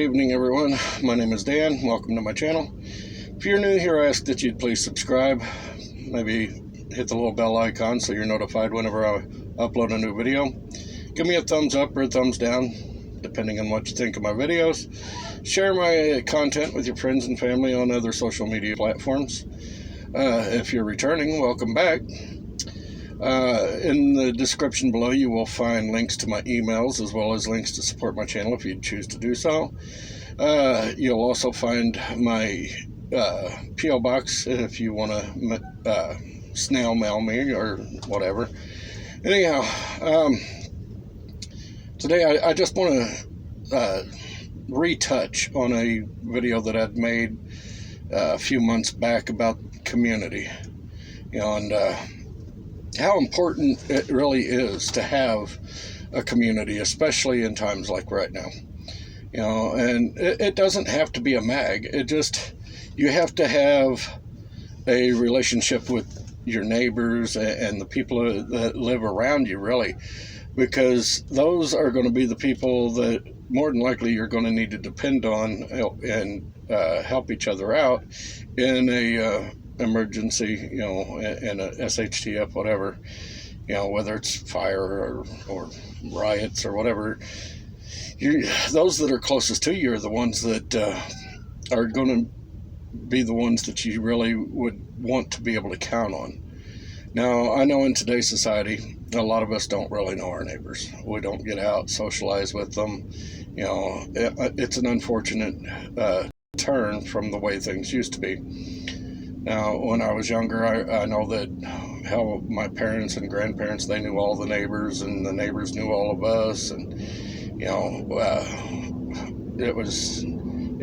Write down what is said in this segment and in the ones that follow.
evening, everyone. My name is Dan. Welcome to my channel. If you're new here, I ask that you'd please subscribe. Maybe hit the little bell icon so you're notified whenever I upload a new video. Give me a thumbs up or a thumbs down, depending on what you think of my videos. Share my content with your friends and family on other social media platforms. If you're returning, welcome back. In the description below, you will find links to my emails as well as links to support my channel if you choose to do so. You'll also find my P.O. box if you want to snail mail me or whatever. Anyhow, today I just want to retouch on a video that I'd made a few months back about community, and how important it really is to have a community, especially in times like right now. And it doesn't have to be a mag. You have to have a relationship with your neighbors and the people that live around you, really, because those are going to be the people that more than likely you're going to need to depend on and help each other out in a emergency, in a SHTF, whatever, whether it's fire or riots or whatever. Those that are closest to you are the ones that are going to be the ones that you really would want to be able to count on. Now, I know in today's society, a lot of us don't really know our neighbors. We don't get out, socialize with them. It's an unfortunate turn from the way things used to be. Now, when I was younger, I know that how my parents and grandparents, they knew all the neighbors, and the neighbors knew all of us, and it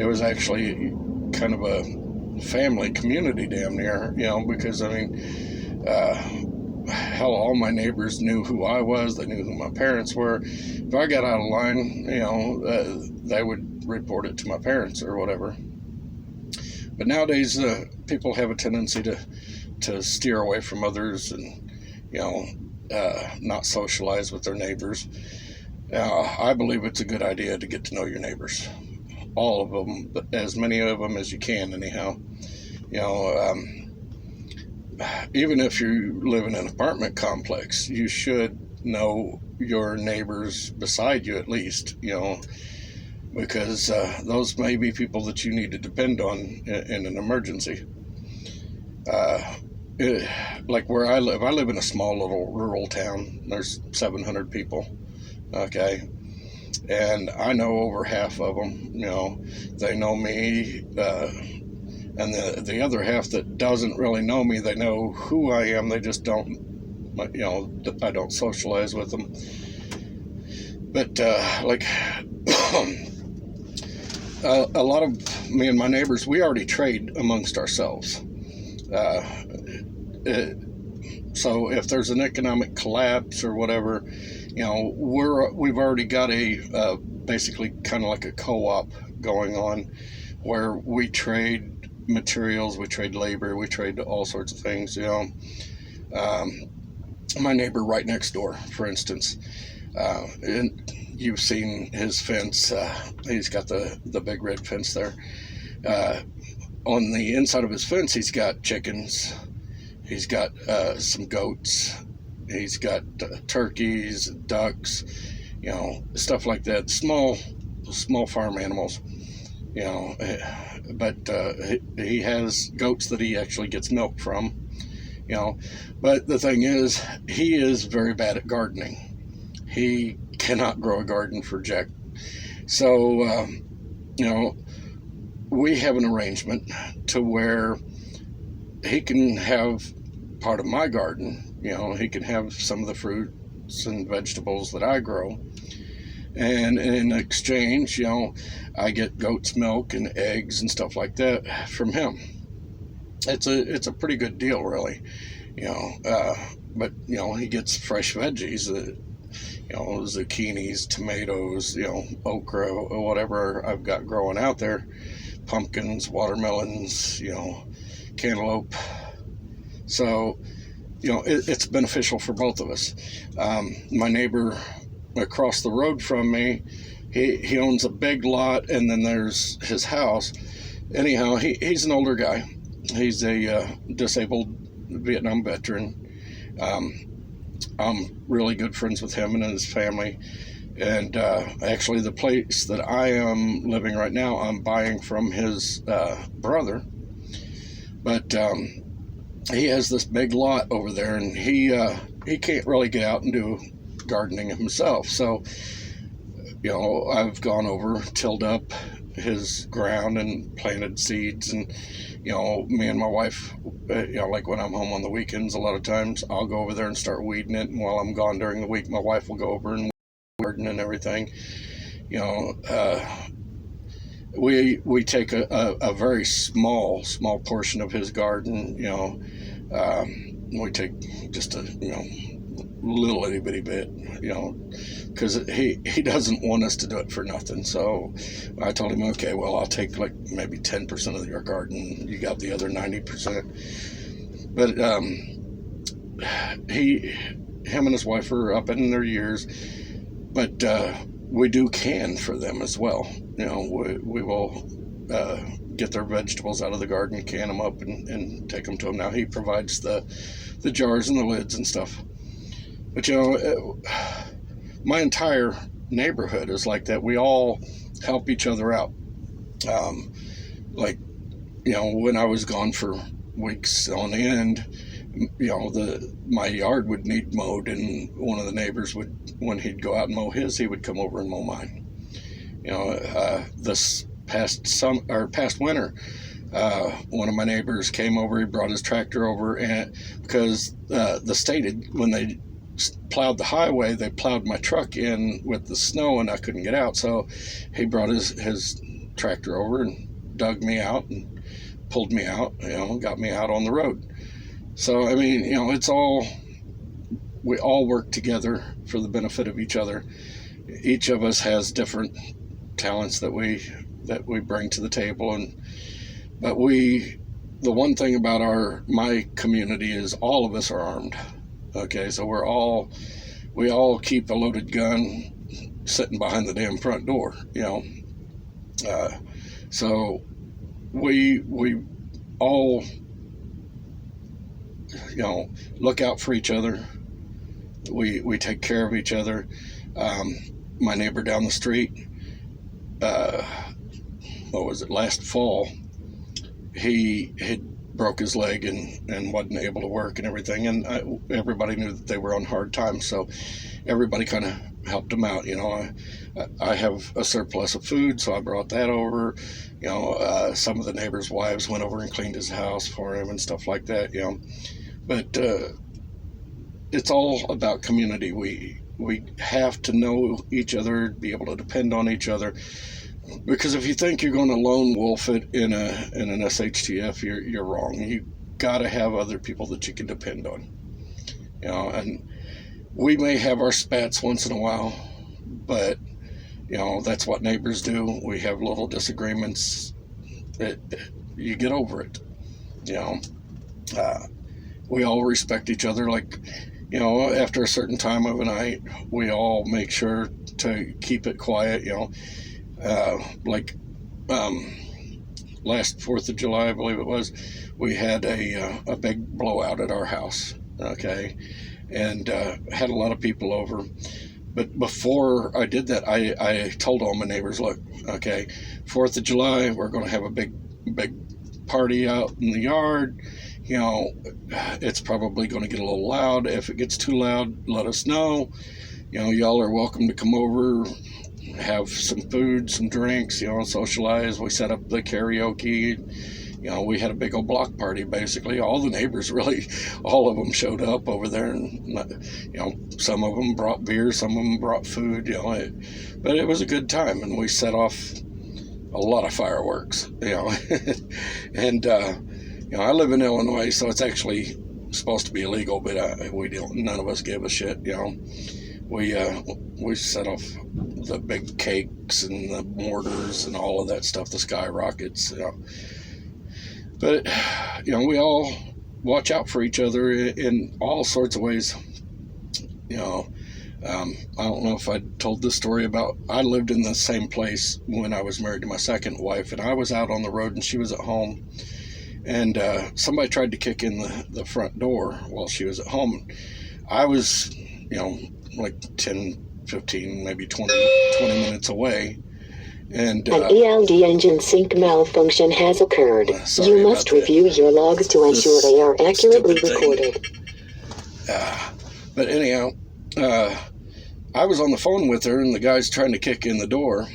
was actually kind of a family community damn near, because hell, all my neighbors knew who I was. They knew who my parents were. If I got out of line, they would report it to my parents or whatever. But nowadays, people have a tendency to steer away from others and, not socialize with their neighbors. I believe it's a good idea to get to know your neighbors. All of them, as many of them as you can, anyhow. Even if you live in an apartment complex, you should know your neighbors beside you at least, because those may be people that you need to depend on in an emergency. Like where I live in a small little rural town. There's 700 people, okay? And I know over half of them, they know me, and the other half that doesn't really know me, they know who I am, they just don't, I don't socialize with them. But, a lot of me and my neighbors, we already trade amongst ourselves. So if there's an economic collapse or whatever, we've already got a basically kind of like a co-op going on where we trade materials, we trade labor, we trade all sorts of things. My neighbor right next door, for instance, and you've seen his fence. He's got the big red fence there. On the inside of his fence, he's got chickens. He's got some goats. He's got turkeys, ducks, stuff like that. Small farm animals, But he has goats that he actually gets milk from, But the thing is, he is very bad at gardening. He cannot grow a garden for jack. So, we have an arrangement to where he can have part of my garden. He can have some of the fruits and vegetables that I grow. And in exchange, I get goat's milk and eggs and stuff like that from him. It's a pretty good deal, really. But he gets fresh veggies, zucchinis, tomatoes, okra, or whatever I've got growing out there, pumpkins, watermelons, cantaloupe. So, it's beneficial for both of us. My neighbor across the road from me, he owns a big lot, and then there's his house. Anyhow, he's an older guy. He's a disabled Vietnam veteran. I'm really good friends with him and his family. And actually, the place that I am living right now, I'm buying from his brother. But he has this big lot over there, and he can't really get out and do gardening himself. So, I've gone over, tilled up his ground and planted seeds, and me and my wife, like when I'm home on the weekends, a lot of times I'll go over there and start weeding it, and while I'm gone during the week, my wife will go over and garden and everything. We take a very small portion of his garden. We take just a little itty bitty bit, because he doesn't want us to do it for nothing. So I told him, okay, well, I'll take like maybe 10% of your garden. You got the other 90%. But him and his wife are up in their years, but we do can for them as well. We will get their vegetables out of the garden, can them up, and take them to him. Now he provides the jars and the lids and stuff. But my entire neighborhood is like that. We all help each other out. When I was gone for weeks on end, my yard would need mowed, and one of the neighbors would, when he'd go out and mow his, he would come over and mow mine. This past winter, one of my neighbors came over. He brought his tractor over, and because the state when they plowed the highway, they plowed my truck in with the snow, and I couldn't get out. So he brought his tractor over and dug me out and pulled me out, got me out on the road. So, I mean, we all work together for the benefit of each other. Each of us has different talents that we bring to the table, but the one thing about my community is all of us are armed. Okay, so we all keep a loaded gun sitting behind the damn front door, so we all, look out for each other. We take care of each other. My neighbor down the street, last fall, he had broke his leg and wasn't able to work and everything, and everybody knew that they were on hard times, so everybody kind of helped him out. I have a surplus of food, so I brought that over. Some of the neighbors' wives went over and cleaned his house for him and stuff like that. But it's all about community. We have to know each other, be able to depend on each other. Because if you think you're going to lone wolf it in an SHTF, you're wrong. You got to have other people that you can depend on. And we may have our spats once in a while, but that's what neighbors do. We have little disagreements. You get over it. We all respect each other. Like, after a certain time of a night, we all make sure to keep it quiet. Last 4th of July, I believe it was, we had a big blowout at our house, okay, and had a lot of people over. But before I did that, I told all my neighbors, look, okay, 4th of July, we're going to have a big party out in the yard. It's probably going to get a little loud. If it gets too loud, let us know. Y'all are welcome to come over, have some food, some drinks, socialize. We set up the karaoke. We had a big old block party, basically. All the neighbors, really, all of them showed up over there, and some of them brought beer, some of them brought food, but it was a good time, and we set off a lot of fireworks, and I live in Illinois, so it's actually supposed to be illegal, but none of us give a shit. We set off the big cakes and the mortars and all of that stuff, the skyrockets. But we all watch out for each other in all sorts of ways. I don't know if I told this story about, I lived in the same place when I was married to my second wife, and I was out on the road and she was at home, and somebody tried to kick in the front door while she was at home. I was, like 10, 15, maybe 20 minutes away. And an ELD engine sync malfunction has occurred. You must review your logs to ensure they are accurately recorded. But anyhow, I was on the phone with her, and the guy's trying to kick in the door.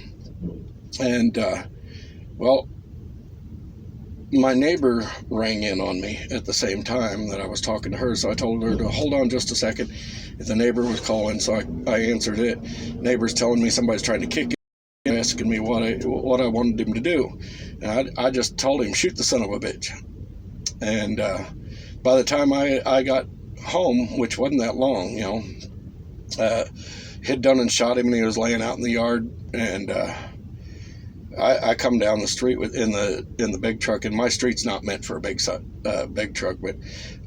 And, my neighbor rang in on me at the same time that I was talking to her, so I told her to hold on just a second. The neighbor was calling, so I answered it. Neighbor's telling me somebody's trying to kick in, asking me what I wanted him to do. And I just told him, shoot the son of a bitch. And by the time I got home, which wasn't that long, had done and shot him, and he was laying out in the yard. And I come down the street in the big truck, and my street's not meant for a big truck, but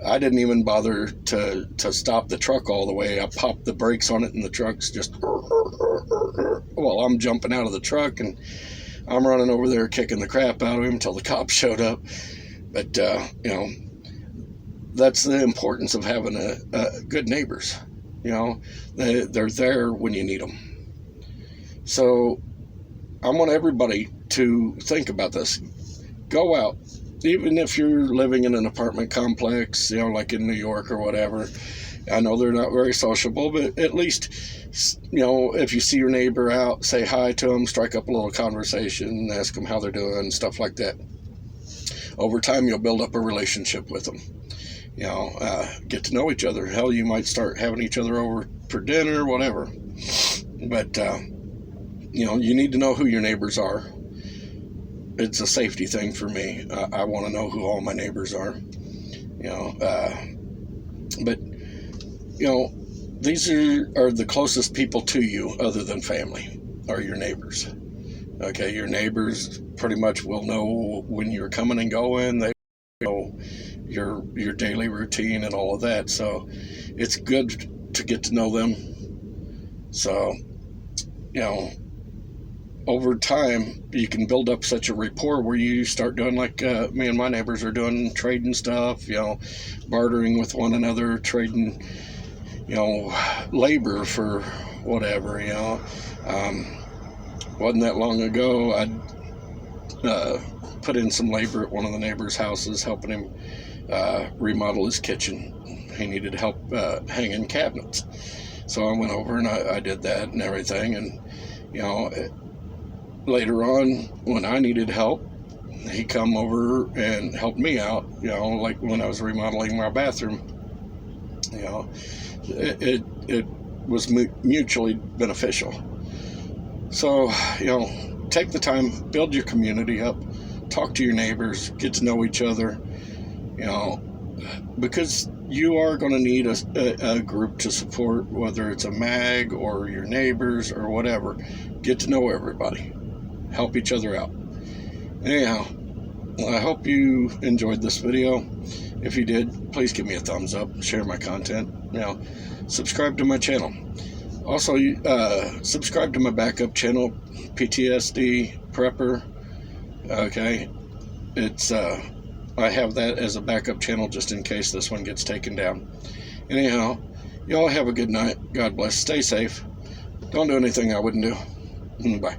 I didn't even bother to stop the truck all the way. I popped the brakes on it, and the truck's just, well, I'm jumping out of the truck, and I'm running over there kicking the crap out of him until the cops showed up. But that's the importance of having good neighbors. They're there when you need them. So I want everybody to think about this. Go out, even if you're living in an apartment complex, like in New York or whatever. I know they're not very sociable, but at least, if you see your neighbor out, say hi to them, strike up a little conversation, ask them how they're doing, stuff like that. Over time, you'll build up a relationship with them. Get to know each other. Hell, you might start having each other over for dinner, whatever. But, you need to know who your neighbors are. It's a safety thing for me. I want to know who all my neighbors are. But these are the closest people to you, other than family, are your neighbors. Okay, your neighbors pretty much will know when you're coming and going. They know your daily routine and all of that. So it's good to get to know them. So, over time, you can build up such a rapport where you start doing like me and my neighbors are doing, trading stuff, bartering with one another, trading, labor for whatever, Wasn't that long ago, I'd put in some labor at one of the neighbors' houses, helping him remodel his kitchen. He needed help hanging cabinets. So I went over and I did that and everything, and, later on, when I needed help, he come over and helped me out, like when I was remodeling my bathroom. It was mutually beneficial. So, take the time, build your community up, talk to your neighbors, get to know each other, because you are going to need a group to support, whether it's a mag or your neighbors or whatever. Get to know everybody. Help each other out. Anyhow, I hope you enjoyed this video. If you did, please give me a thumbs up, share my content, subscribe to my channel. Also, subscribe to my backup channel, ptsdprepper. Okay, it's I have that as a backup channel just in case this one gets taken down. Anyhow, y'all have a good night. God bless. Stay safe. Don't do anything I wouldn't do. Bye.